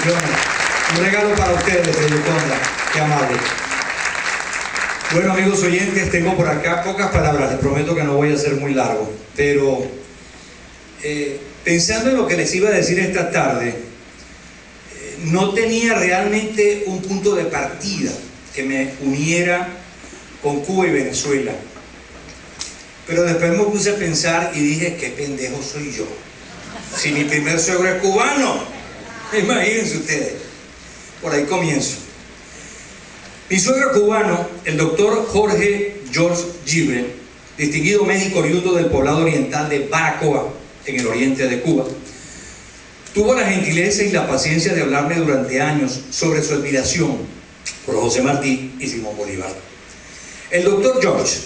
Un regalo para ustedes de Yoconda, qué amable. Bueno, amigos oyentes, tengo por acá pocas palabras, les prometo que no voy a ser muy largo, pero pensando en lo que les iba a decir esta tarde, no tenía realmente un punto de partida que me uniera con Cuba y Venezuela. Pero después me puse a pensar y dije, qué pendejo soy yo. Si mi primer suegro es cubano, imagínense ustedes. Por ahí comienzo. Mi suegro cubano, el doctor Jorge George Gibre, distinguido médico oriundo del poblado oriental de Baracoa, en el oriente de Cuba, tuvo la gentileza y la paciencia de hablarme durante años sobre su admiración por José Martí y Simón Bolívar. El doctor George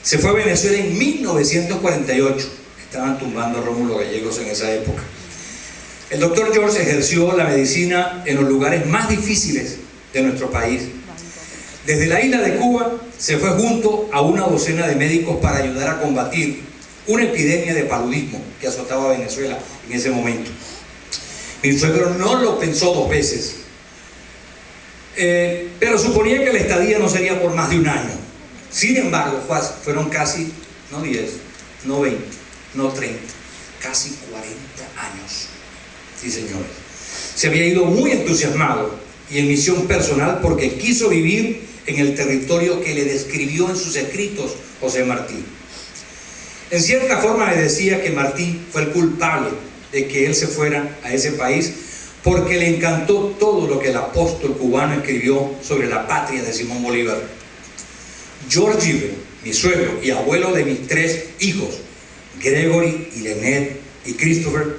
se fue a Venezuela en 1948. Estaban tumbando a Rómulo Gallegos en esa época. El doctor George ejerció la medicina en los lugares más difíciles de nuestro país. Desde la isla de Cuba se fue junto a una docena de médicos para ayudar a combatir una epidemia de paludismo que azotaba a Venezuela en ese momento. Mi suegro no lo pensó dos veces, pero suponía que la estadía no sería por más de un año. Sin embargo, fueron casi, no 10, no 20, no 30, casi 40 años. Sí, señores. Se había ido muy entusiasmado y en misión personal porque quiso vivir en el territorio que le describió en sus escritos José Martí. En cierta forma me decía que Martí fue el culpable de que él se fuera a ese país porque le encantó todo lo que el apóstol cubano escribió sobre la patria de Simón Bolívar. George Gibre, mi suegro y abuelo de mis 3 hijos, Gregory y Lynette y Christopher,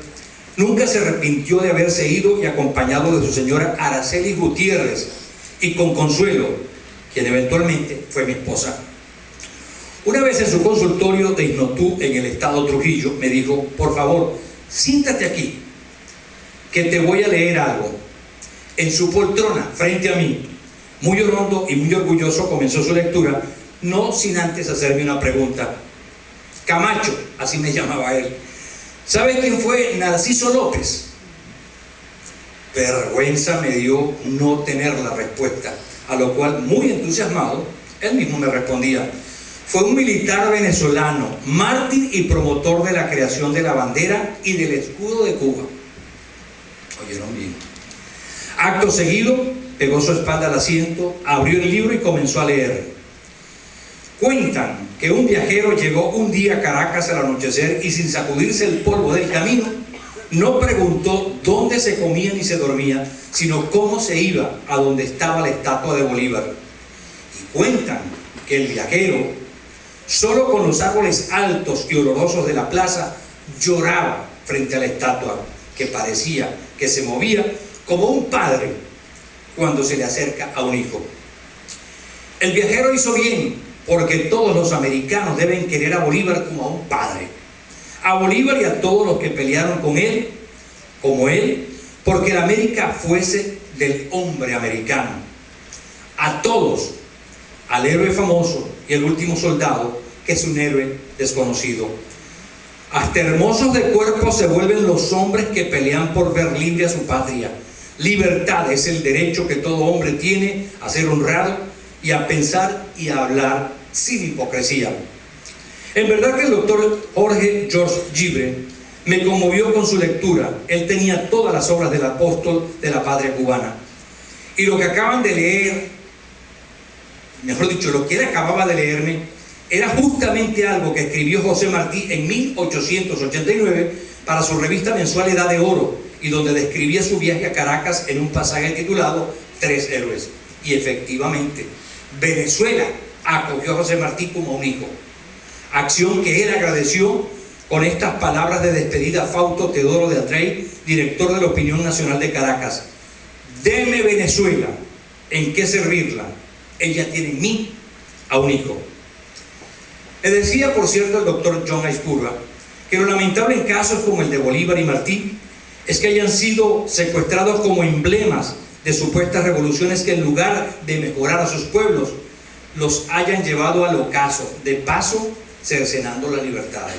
nunca se arrepintió de haberse ido y acompañado de su señora Araceli Gutiérrez y con Consuelo, quien eventualmente fue mi esposa. Una vez en su consultorio de Isnotú en el estado Trujillo, me dijo, por favor, siéntate aquí, que te voy a leer algo. En su poltrona, frente a mí, muy hondo y muy orgulloso, comenzó su lectura, no sin antes hacerme una pregunta. Camacho, así me llamaba él, ¿sabe quién fue Narciso López? Vergüenza me dio no tener la respuesta, a lo cual, muy entusiasmado, él mismo me respondía, fue un militar venezolano, mártir y promotor de la creación de la bandera y del escudo de Cuba. ¿Oyeron bien? Acto seguido, pegó su espalda al asiento, abrió el libro y comenzó a leer. Cuentan que un viajero llegó un día a Caracas al anochecer y sin sacudirse el polvo del camino, no preguntó dónde se comía ni se dormía, sino cómo se iba a donde estaba la estatua de Bolívar. Y cuentan que el viajero, solo con los árboles altos y olorosos de la plaza, lloraba frente a la estatua, que parecía que se movía como un padre cuando se le acerca a un hijo. El viajero hizo bien, porque todos los americanos deben querer a Bolívar como a un padre. A Bolívar y a todos los que pelearon con él, como él, porque la América fuese del hombre americano. A todos, al héroe famoso y el último soldado, que es un héroe desconocido. Hasta hermosos de cuerpo se vuelven los hombres que pelean por ver libre a su patria. Libertad es el derecho que todo hombre tiene a ser honrado y a pensar y a hablar sin hipocresía. En verdad que el doctor Jorge George Gibre me conmovió con su lectura. Él tenía todas las obras del apóstol de la patria cubana. Y lo que acaban de leer, mejor dicho, lo que él acababa de leerme, era justamente algo que escribió José Martí en 1889 para su revista mensual Edad de Oro, y donde describía su viaje a Caracas en un pasaje titulado 3 héroes. Y efectivamente, Venezuela acogió a José Martí como un hijo, acción que él agradeció con estas palabras de despedida a Fausto Teodoro de Atrey, director de la Opinión Nacional de Caracas: deme Venezuela, ¿en qué servirla? Ella tiene en mí a un hijo. Le decía, por cierto, el doctor John Aizpurua que lo lamentable en casos como el de Bolívar y Martí es que hayan sido secuestrados como emblemas de supuestas revoluciones que, en lugar de mejorar a sus pueblos, los hayan llevado al ocaso, de paso cercenando las libertades.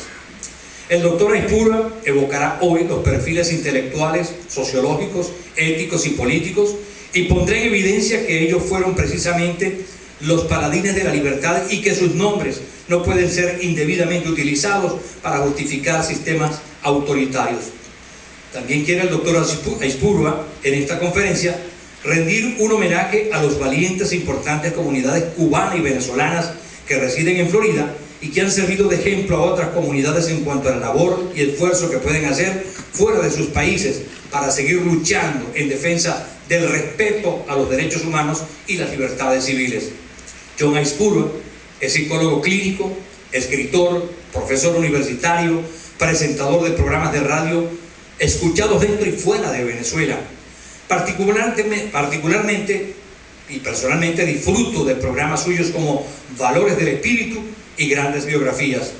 El doctor Aispurua evocará hoy los perfiles intelectuales, sociológicos, éticos y políticos y pondrá en evidencia que ellos fueron precisamente los paladines de la libertad y que sus nombres no pueden ser indebidamente utilizados para justificar sistemas autoritarios. También quiere el doctor Aispurua en esta conferencia rendir un homenaje a los valientes e importantes comunidades cubanas y venezolanas que residen en Florida y que han servido de ejemplo a otras comunidades en cuanto a la labor y esfuerzo que pueden hacer fuera de sus países para seguir luchando en defensa del respeto a los derechos humanos y las libertades civiles. John Aispurua es psicólogo clínico, escritor, profesor universitario, presentador de programas de radio, escuchados dentro y fuera de Venezuela. Particularmente y personalmente disfruto de programas suyos como Valores del Espíritu y Grandes Biografías.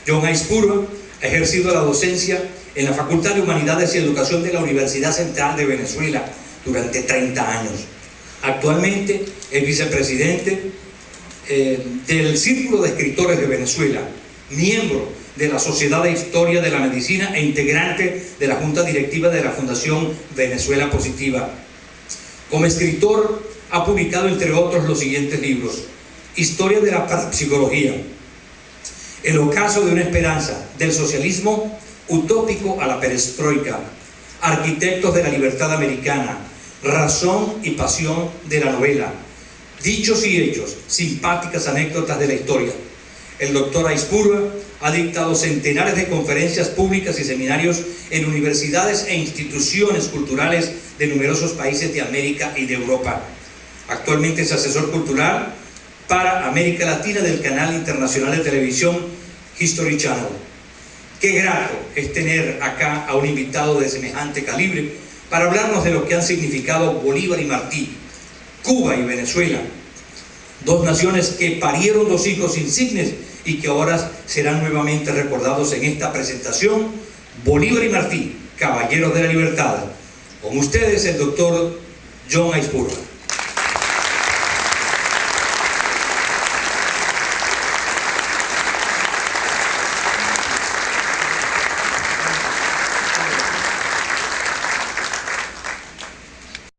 John Aispurua ha ejercido la docencia en la Facultad de Humanidades y Educación de la Universidad Central de Venezuela durante 30 años. Actualmente es vicepresidente del Círculo de Escritores de Venezuela, miembro de la Sociedad de Historia de la Medicina e integrante de la Junta Directiva de la Fundación Venezuela Positiva. Como escritor ha publicado entre otros los siguientes libros: Historia de la Parapsicología, El ocaso de una esperanza, del socialismo utópico a la perestroika, Arquitectos de la Libertad Americana, Razón y Pasión de la novela, Dichos y Hechos, simpáticas anécdotas de la historia. El doctor Aispurua ha dictado centenares de conferencias públicas y seminarios en universidades e instituciones culturales de numerosos países de América y de Europa. Actualmente es asesor cultural para América Latina del canal internacional de televisión History Channel. Qué grato es tener acá a un invitado de semejante calibre para hablarnos de lo que han significado Bolívar y Martí, Cuba y Venezuela, dos naciones que parieron dos hijos insignes y que ahora serán nuevamente recordados en esta presentación. Bolívar y Martí, caballeros de la libertad. Con ustedes el doctor John Aispurua.